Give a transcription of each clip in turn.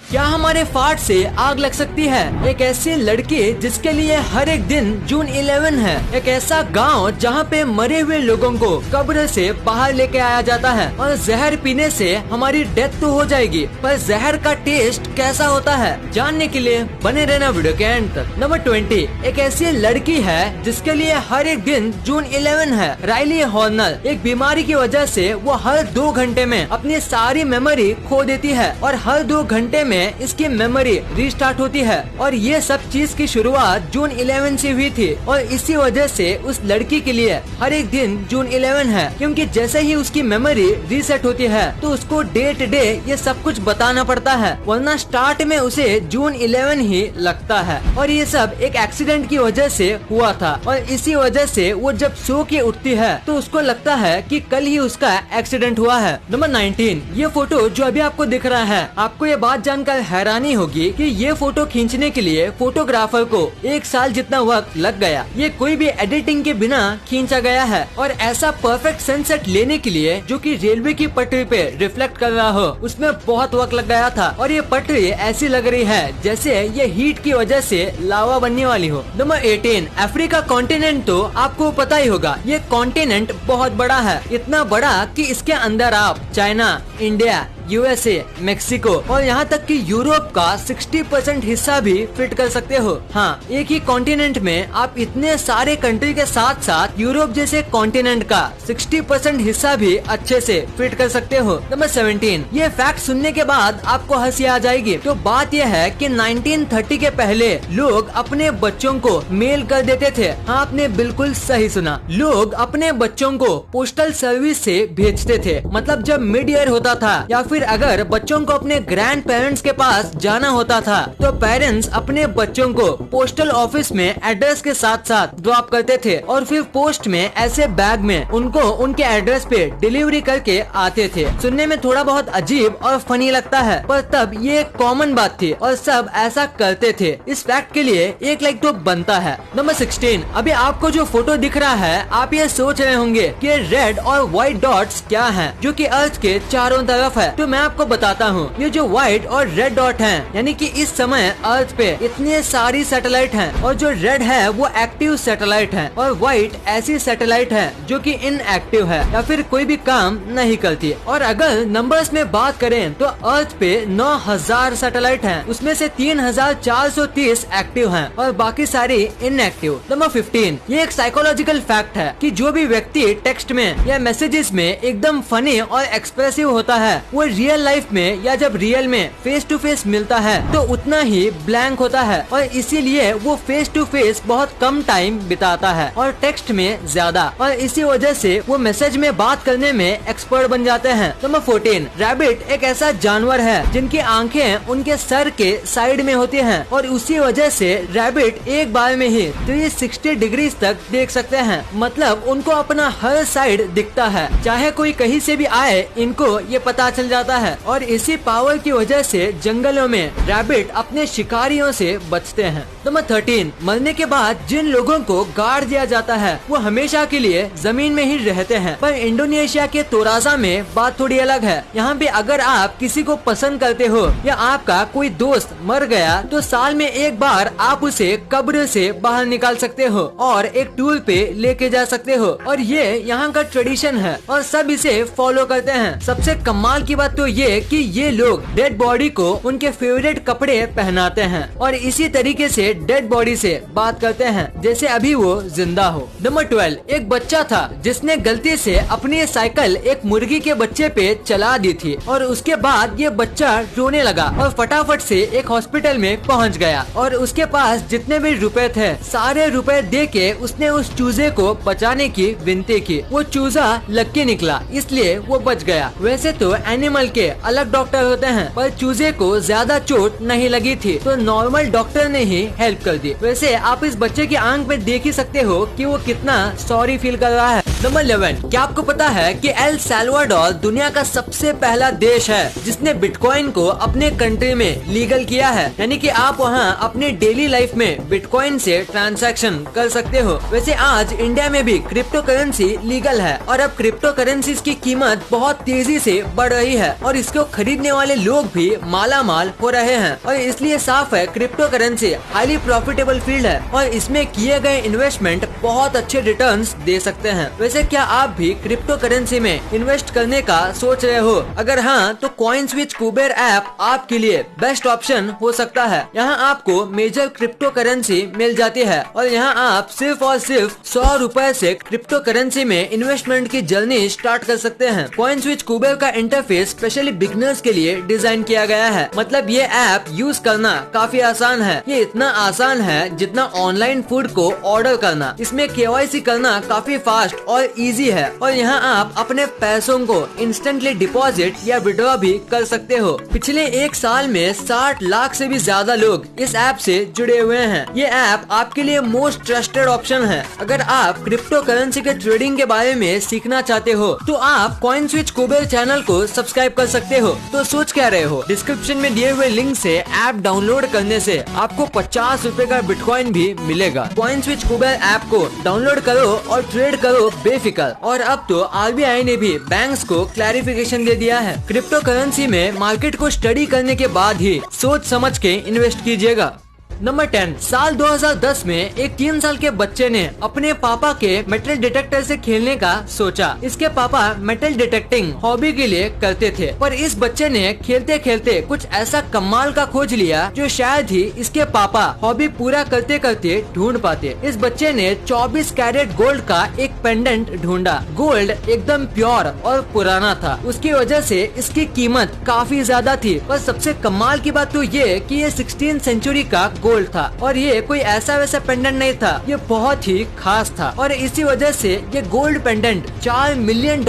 क्या हमारे फार्ट से आग लग सकती है? एक ऐसी लड़की जिसके लिए हर एक दिन जून 11 है। एक ऐसा गांव जहां पे मरे हुए लोगों को कब्र से बाहर लेके आया जाता है और जहर पीने से हमारी डेथ तो हो जाएगी, पर जहर का टेस्ट कैसा होता है जानने के लिए बने रहना वीडियो के एंड तक। नंबर 20, एक ऐसी लड़की है जिसके लिए हर एक दिन जून 11 है। Riley Horner. एक बीमारी की वजह से वो हर 2 घंटे में अपनी सारी मेमोरी खो देती है और हर 2 घंटे में इसकी मेमोरी रीस्टार्ट होती है। और ये सब चीज की शुरुआत जून 11 से हुई थी और इसी वजह से उस लड़की के लिए हर एक दिन जून 11 है, क्योंकि जैसे ही उसकी मेमोरी रीसेट होती है तो उसको डे टू डे ये सब कुछ बताना पड़ता है, वरना स्टार्ट में उसे जून 11 ही लगता है। और ये सब एक एक्सीडेंट की वजह से हुआ था और इसी वजह से वो जब सो के उठती है तो उसको लगता है कि कल ही उसका एक्सीडेंट हुआ है। नंबर 19, ये फोटो जो अभी आपको दिख रहा है, आपको ये बात जानकर हैरानी होगी कि ये फोटो खींचने के लिए फोटोग्राफर को 1 साल जितना वक्त लग गया। ये कोई भी एडिटिंग के बिना खींचा गया है और ऐसा परफेक्ट सनसेट लेने के लिए जो कि रेलवे की पटरी पे रिफ्लेक्ट कर रहा हो, उसमें बहुत वक्त लग गया था। और ये पटरी ऐसी लग रही है जैसे ये हीट की वजह से लावा बनने वाली हो। नंबर 18, अफ्रीका कॉन्टिनेंट तो आपको पता ही होगा। ये कॉन्टिनेंट बहुत बड़ा है, इतना बड़ा कि इसके अंदर आप चाइना, इंडिया, यूएसए, मेक्सिको और यहाँ तक कि यूरोप का 60% हिस्सा भी फिट कर सकते हो। हाँ, एक ही कॉन्टिनेंट में आप इतने सारे कंट्री के साथ साथ यूरोप जैसे कॉन्टिनेंट का 60% हिस्सा भी अच्छे से फिट कर सकते हो। नंबर 17, ये फैक्ट सुनने के बाद आपको हंसी आ जाएगी। तो बात यह है कि 1930 के पहले लोग अपने बच्चों को मेल कर देते थे। हाँ, आपने बिल्कुल सही सुना, लोग अपने बच्चों को पोस्टल सर्विस से भेजते थे। मतलब जब मिड ईयर होता था या फिर अगर बच्चों को अपने ग्रैंड पेरेंट्स के पास जाना होता था तो पेरेंट्स अपने बच्चों को पोस्टल ऑफिस में एड्रेस के साथ साथ ड्रॉप करते थे और फिर पोस्ट में ऐसे बैग में उनको उनके एड्रेस पे डिलीवरी करके आते थे। सुनने में थोड़ा बहुत अजीब और फनी लगता है, पर तब ये एक कॉमन बात थी और सब ऐसा करते थे। इस फैक्ट के लिए 1 लाइक तो बनता है। नंबर 16, अभी आपको जो फोटो दिख रहा है, आप ये सोच रहे होंगे कि रेड और व्हाइट डॉट्स क्या हैं, जो कि अर्थ के चारों तरफ है। तो मैं आपको बताता हूँ, ये जो व्हाइट और रेड डॉट हैं, यानी कि इस समय अर्थ पे इतनी सारी सैटेलाइट हैं और जो रेड है वो एक्टिव सैटेलाइट है और व्हाइट ऐसी सैटेलाइट है जो कि इनएक्टिव है या फिर कोई भी काम नहीं करती। और अगर नंबर्स में बात करें तो अर्थ पे 9000 सैटेलाइट हैं, उसमें से 3430 एक्टिव हैं और बाकी सारी इनएक्टिव। नंबर 15, ये एक साइकोलॉजिकल फैक्ट है कि जो भी व्यक्ति टेक्स्ट में या मैसेजेस में एकदम फनी और एक्सप्रेसिव होता है, वो रियल लाइफ में या जब रियल में फेस टू फेस मिलता है तो उतना ही ब्लैंक होता है और इसीलिए वो फेस टू फेस बहुत कम टाइम बिताता है और टेक्स्ट में ज्यादा, और इसी वजह से वो मैसेज में बात करने में एक्सपर्ट बन जाते हैं। नंबर 14, रैबिट एक ऐसा जानवर है जिनकी आंखें उनके सर के साइड में होती हैं और उसी वजह से रैबिट एक बार में ही 360 डिग्री तक देख सकते हैं। मतलब उनको अपना हर साइड दिखता है, चाहे कोई कहीं से भी आए इनको ये पता चल जाता है और इसी पावर की वजह से जंगलों में रैबिट अपने शिकारियों से बचते हैं। नंबर 13, मरने के बाद जिन लोगों को गाड़ दिया जाता है वो हमेशा के लिए जमीन में ही रहते हैं, पर इंडोनेशिया के तोराजा में बात थोड़ी अलग है। यहाँ पे अगर आप किसी को पसंद करते हो या आपका कोई दोस्त मर गया तो साल में एक बार आप उसे कब्र से बाहर निकाल सकते हो और एक टूर पे लेके जा सकते हो और ये यहाँ का ट्रेडिशन है और सब इसे फॉलो करते हैं। सबसे कमाल की बात तो ये कि ये लोग डेड बॉडी को उनके फेवरेट कपड़े पहनाते हैं और इसी तरीके से डेड बॉडी से बात करते हैं जैसे अभी वो जिंदा हो। नंबर 12, एक बच्चा था जिसने गलती से अपनी साइकिल एक मुर्गी के बच्चे पे चला दी थी और उसके बाद ये बच्चा रोने लगा और फटाफट से एक हॉस्पिटल में पहुंच गया और उसके पास जितने भी रुपए थे सारे रुपए दे के उसने उस चूजे को बचाने की विनती की। वो चूजा लक्की निकला इसलिए वो बच गया। वैसे तो एनिमल के अलग डॉक्टर होते हैं पर चूजे को ज्यादा चोट नहीं लगी थी तो नॉर्मल डॉक्टर ने ही हेल्प कर दी। वैसे आप इस बच्चे की आंख में देख ही सकते हो कि वो कितना सॉरी फील कर रहा है। नंबर 11, क्या आपको पता है कि एल साल्वाडोर दुनिया का सबसे पहला देश है जिसने बिटकॉइन को अपने कंट्री में लीगल किया है, यानी कि आप वहां अपने डेली लाइफ में बिटकॉइन से ट्रांजैक्शन कर सकते हो। वैसे आज इंडिया में भी क्रिप्टो करेंसी लीगल है और अब क्रिप्टो करेंसी की कीमत बहुत तेजी से बढ़ रही है और इसको खरीदने वाले लोग भी माला माल हो रहे हैं और इसलिए साफ है crypto currency highly profitable field है और इसमें किए गए इन्वेस्टमेंट बहुत अच्छे रिटर्न्स दे सकते हैं। वैसे क्या आप भी क्रिप्टो करेंसी में इन्वेस्ट करने का सोच रहे हो? अगर हाँ तो कॉइन्सविच कुबेर ऐप आपके लिए बेस्ट ऑप्शन हो सकता है। यहाँ आपको मेजर क्रिप्टो करेंसी मिल जाती है और यहाँ आप सिर्फ और सिर्फ 100 रुपए से क्रिप्टो करेंसी में इन्वेस्टमेंट की जर्नी स्टार्ट कर सकते हैं। कॉइन्सविच कुबेर का इंटरफेस स्पेशली बिगनर्स के लिए डिजाइन किया गया है। मतलब ये ऐप यूज करना काफी आसान है। ये इतना आसान है जितना ऑनलाइन फूड को ऑर्डर करना। इसमें KYC करना काफी फास्ट और इजी है और यहाँ आप अपने पैसों को इंस्टेंटली डिपॉजिट या विड्रॉ भी कर सकते हो। पिछले एक साल में 60 लाख से भी ज्यादा लोग इस ऐप से जुड़े हुए हैं। ये ऐप आपके लिए मोस्ट ट्रस्टेड ऑप्शन है। अगर आप क्रिप्टो करेंसी के ट्रेडिंग के बारे में सीखना चाहते हो तो आप कॉइन्सविच कुबेर चैनल को सब्सक्राइब कर सकते हो। तो सोच क्या रहे हो? डिस्क्रिप्शन में दिए हुए लिंक से ऐप डाउनलोड करने से आपको 50 रुपए का बिटकॉइन भी मिलेगा। कॉइन्सविच कुबेर ऐप को डाउनलोड करो और ट्रेड करो बेफिक्र। और अब तो RBI ने भी बैंक्स को क्लैरिफिकेशन दे दिया है। क्रिप्टो करेंसी में मार्केट को स्टडी करने के बाद ही सोच समझ के इन्वेस्ट कीजिएगा। नंबर 10, साल 2010 में एक 3 साल के बच्चे ने अपने पापा के मेटल डिटेक्टर से खेलने का सोचा। इसके पापा मेटल डिटेक्टिंग हॉबी के लिए करते थे, पर इस बच्चे ने खेलते खेलते कुछ ऐसा कमाल का खोज लिया जो शायद ही इसके पापा हॉबी पूरा करते करते ढूंढ पाते। इस बच्चे ने 24 कैरेट गोल्ड का एक पेंडेंट ढूंढा। गोल्ड एकदम प्योर और पुराना था, उसकी वजह से इसकी कीमत काफी ज्यादा थी। पर सबसे कमाल की बात तो ये कि ये 16th सेंचुरी का गोल्ड था और ये कोई ऐसा वैसा पेंडेंट नहीं था, ये बहुत ही खास था और इसी वजह से ये गोल्ड पेंडेंट $4 मिलियन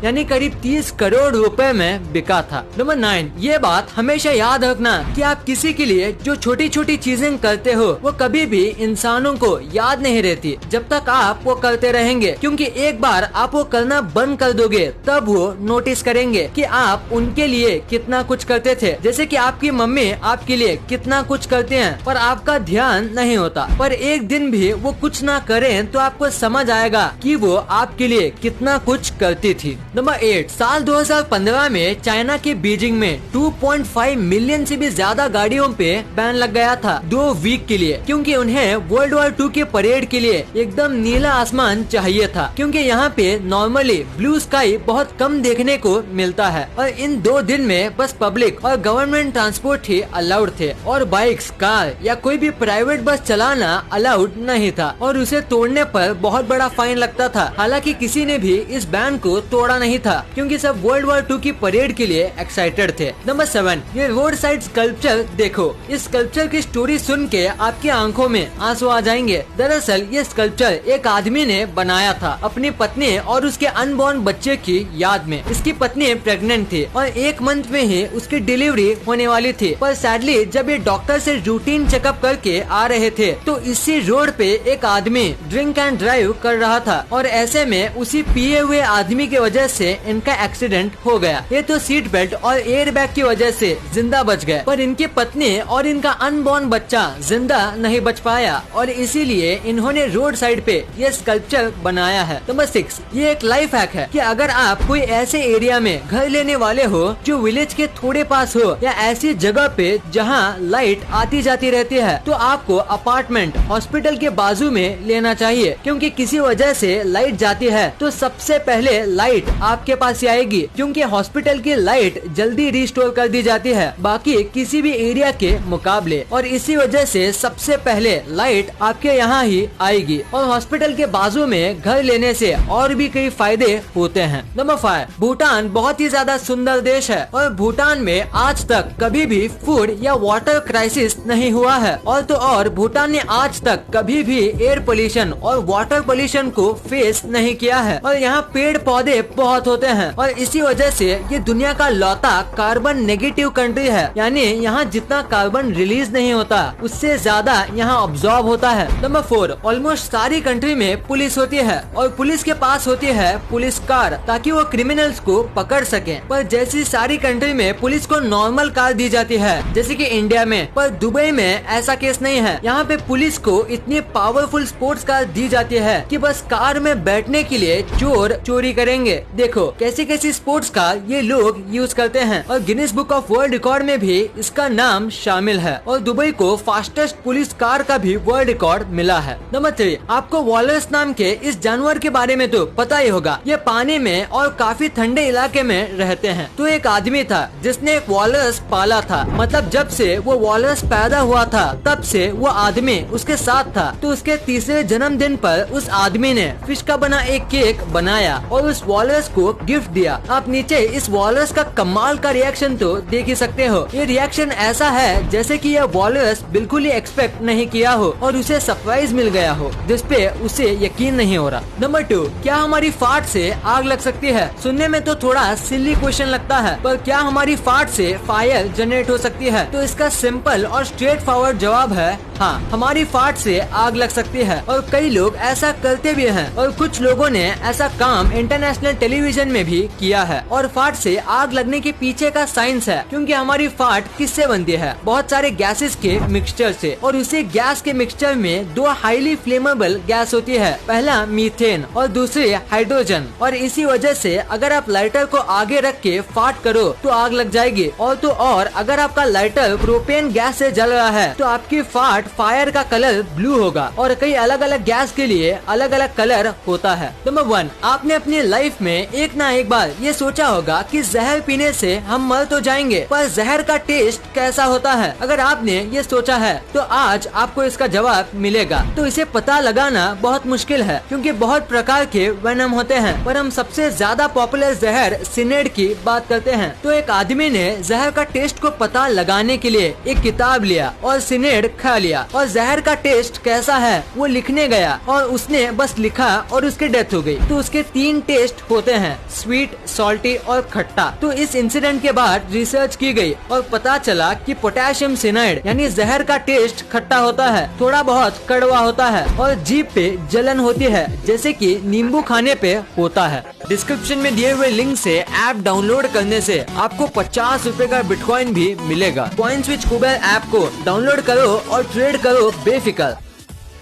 यानी करीब 30 करोड़ रुपए में बिका था। नंबर 9, ये बात हमेशा याद रखना कि आप किसी के लिए जो छोटी छोटी चीजें करते हो वो कभी भी इंसानों को याद नहीं रहती जब तक आप वो करते रहेंगे, क्योंकि एक बार आप वो करना बंद कर दोगे तब वो नोटिस करेंगे कि आप उनके लिए कितना कुछ करते थे। जैसे कि आपकी मम्मी आपके लिए कितना कुछ करते हैं पर आपका ध्यान नहीं होता, पर एक दिन भी वो कुछ ना करें तो आपको समझ आएगा कि वो आपके लिए कितना कुछ करती थी। नंबर 8, साल 2015 में चाइना के बीजिंग में 2.5 मिलियन से भी ज्यादा गाड़ियों पे बैन लग गया था 2 वीक के लिए, क्योंकि उन्हें वर्ल्ड वॉर 2 के परेड के लिए एकदम नीला आसमान चाहिए था, क्योंकि यहाँ पे नॉर्मली ब्लू स्काई बहुत कम देखने को मिलता है और इन 2 दिन में बस पब्लिक और गवर्नमेंट ट्रांसपोर्ट ही अलाउड थे और बाइक्स, कार या कोई भी प्राइवेट बस चलाना अलाउड नहीं था और उसे तोड़ने पर बहुत बड़ा फाइन लगता था। हालांकि किसी ने भी इस बैन को तोड़ा नहीं था क्योंकि सब वर्ल्ड वॉर 2 की परेड के लिए एक्साइटेड थे। नंबर 7, ये रोड साइड स्कल्पचर देखो। इस स्कल्पचर की स्टोरी सुन के आपकी आंखों में आंसू आ जाएंगे। दरअसल ये स्कल्पचर एक आदमी ने बनाया था अपनी पत्नी और उसके अनबॉर्न बच्चे की याद में। इसकी पत्नी प्रेग्नेंट थी और 1 मंथ में ही उसकी डिलीवरी होने वाली थी, पर सैडली जब ये डॉक्टर से रूटीन चेकअप करके आ रहे थे तो इसी रोड पे एक आदमी ड्रिंक एंड ड्राइव कर रहा था और ऐसे में उसी पिए हुए आदमी की वजह से इनका एक्सीडेंट हो गया। ये तो सीट बेल्ट और एयर बैग की वजह से जिंदा बच गए, पर इनकी पत्नी और इनका अनबॉर्न बच्चा जिंदा नहीं बच पाया और इसीलिए इन्होंने रोड साइड पे ये स्कल्पचर बनाया है। नंबर 6, ये एक लाइफ हैक है कि अगर आप कोई ऐसे एरिया में घर लेने वाले हो जो विलेज के थोड़े पास हो या ऐसी जगह पे जहाँ लाइट आती जाती रहती है तो आपको अपार्टमेंट हॉस्पिटल के बाजू में लेना चाहिए, क्योंकि किसी वजह से लाइट जाती है तो सबसे पहले लाइट आपके पास ही आएगी, क्योंकि हॉस्पिटल की लाइट जल्दी रिस्टोर कर दी जाती है बाकी किसी भी एरिया के मुकाबले और इसी वजह से सबसे पहले लाइट आपके यहाँ ही आएगी और हॉस्पिटल के बाजू में घर लेने से और भी कई फायदे होते हैं। नंबर 5, भूटान बहुत ही ज्यादा सुंदर देश है और भूटान में आज तक कभी भी फूड या वाटर क्राइसिस नहीं हुआ है। और भूटान ने आज तक कभी भी एयर पोल्यूशन और वाटर पोल्यूशन को फेस नहीं किया है। और यहाँ पेड़ पौधे बहुत होते हैं और इसी वजह से ये दुनिया का लौता कार्बन नेगेटिव कंट्री है। यानी यहाँ जितना कार्बन रिलीज नहीं होता उससे ज्यादा यहाँ ऑब्जॉर्ब होता है। नंबर 4, ऑलमोस्ट सारी कंट्री में पुलिस होती है और पुलिस के पास होती है पुलिस कार ताकि वो क्रिमिनल्स को पकड़ सके। पर जैसी सारी कंट्री में पुलिस को नॉर्मल कार दी जाती है जैसे कि इंडिया में, पर दुबई में ऐसा केस नहीं है। यहाँ पे पुलिस को इतनी पावरफुल स्पोर्ट्स कार दी जाती है कि बस कार में बैठने के लिए चोर चोरी करेंगे। देखो कैसी कैसी स्पोर्ट्स कार ये लोग यूज करते हैं और Guinness book of world record में भी इसका नाम शामिल है। और दुबई को फास्टेस्ट पुलिस कार का भी वर्ल्ड रिकॉर्ड मिला है। नंबर 3, आपको वॉलरस नाम के इस जानवर के बारे में तो पता ही होगा। ये पानी में और काफी ठंडे इलाके में रहते हैं। तो एक आदमी था जिसने एक वॉलरस पाला था, मतलब जब से वो वॉलरस पैदा हुआ था तब से वो आदमी उसके साथ था। तो उसके तीसरे जन्मदिन पर उस आदमी ने फिश का बना एक केक बनाया और उस वॉलरस को गिफ्ट दिया। आप नीचे इस वॉलरस का कमाल का रिएक्शन तो देख ही सकते हो। ये रिएक्शन ऐसा है जैसे कि यह वॉलरस बिल्कुल ही एक्सपेक्ट नहीं किया हो और उसे सरप्राइज मिल गया हो जिसपे उसे यकीन नहीं हो रहा। नंबर 2, क्या हमारी फाट से आग लग सकती है? सुनने में तो थोड़ा सिली क्वेश्चन लगता है, पर क्या हमारी फाट से फायर जनरेट हो सकती है? तो इसका सिंपल और स्ट्रेट फॉरवर्ड जवाब है हाँ, हमारी फाट से आग लग सकती है और कई लोग ऐसा करते भी हैं। और कुछ लोगों ने ऐसा काम इंटरनेशनल टेलीविजन में भी किया है। और फाट से आग लगने के पीछे का साइंस है, क्योंकि हमारी फाट किससे बनती है? बहुत सारे गैसेस के मिक्सचर से। और उसी गैस के मिक्सचर में 2 हाईली फ्लेमेबल गैस होती है, पहला मीथेन और दूसरी हाइड्रोजन। और इसी वजह से अगर आप लाइटर को आगे रख के फाट करो तो आग लग जाएगी। और अगर आपका लाइटर प्रोपेन गैस से जल रहा है तो आपकी फाट फायर का कलर ब्लू होगा। और कई अलग अलग गैस के लिए अलग अलग कलर होता है। नंबर 1, आपने अपनी लाइफ में एक ना एक बार ये सोचा होगा कि जहर पीने से हम मर तो जाएंगे, पर जहर का टेस्ट कैसा होता है? अगर आपने ये सोचा है तो आज आपको इसका जवाब मिलेगा। तो इसे पता लगाना बहुत मुश्किल है, क्योंकि बहुत प्रकार के वेनम होते हैं, पर हम सबसे ज्यादा पॉपुलर जहर सिनेड की बात करते हैं। तो एक आदमी ने जहर का टेस्ट को पता लगाने के लिए एक किताब लिया और सिनेड खा लिया और जहर का टेस्ट कैसा है वो लिखने गया और उसने बस लिखा और उसकी डेथ हो गई। तो उसके 3 टेस्ट होते हैं, स्वीट, सॉल्टी और खट्टा। तो इस इंसिडेंट के बाद रिसर्च की गई और पता चला कि पोटेशियम साइनाइड यानी जहर का टेस्ट खट्टा होता है, थोड़ा बहुत कड़वा होता है और जीभ पे जलन होती है जैसे कि नींबू खाने पे होता है। डिस्क्रिप्शन में दिए हुए लिंक से ऐप डाउनलोड करने से आपको 50 रुपए का बिटकॉइन भी मिलेगा। कॉइन स्विच कुबेर ऐप को डाउनलोड करो और ट्रेड करो बेफिक्र।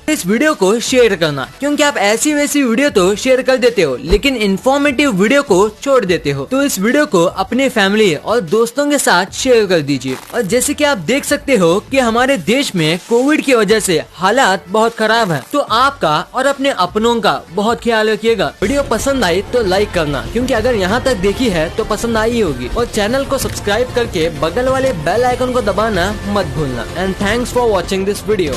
इस वीडियो को शेयर करना, क्योंकि आप ऐसी वैसी वीडियो तो शेयर कर देते हो लेकिन इन्फॉर्मेटिव वीडियो को छोड़ देते हो। तो इस वीडियो को अपने फैमिली और दोस्तों के साथ शेयर कर दीजिए। और जैसे कि आप देख सकते हो कि हमारे देश में कोविड की वजह से हालात बहुत खराब है, तो आपका और अपने अपनों का बहुत ख्याल रखिएगा। वीडियो पसंद आई तो लाइक करना, क्योंकि अगर यहाँ तक देखी है तो पसंद आई होगी। और चैनल को सब्सक्राइब करके बगल वाले बेल आइकन को दबाना मत भूलना। And thanks for watching this video.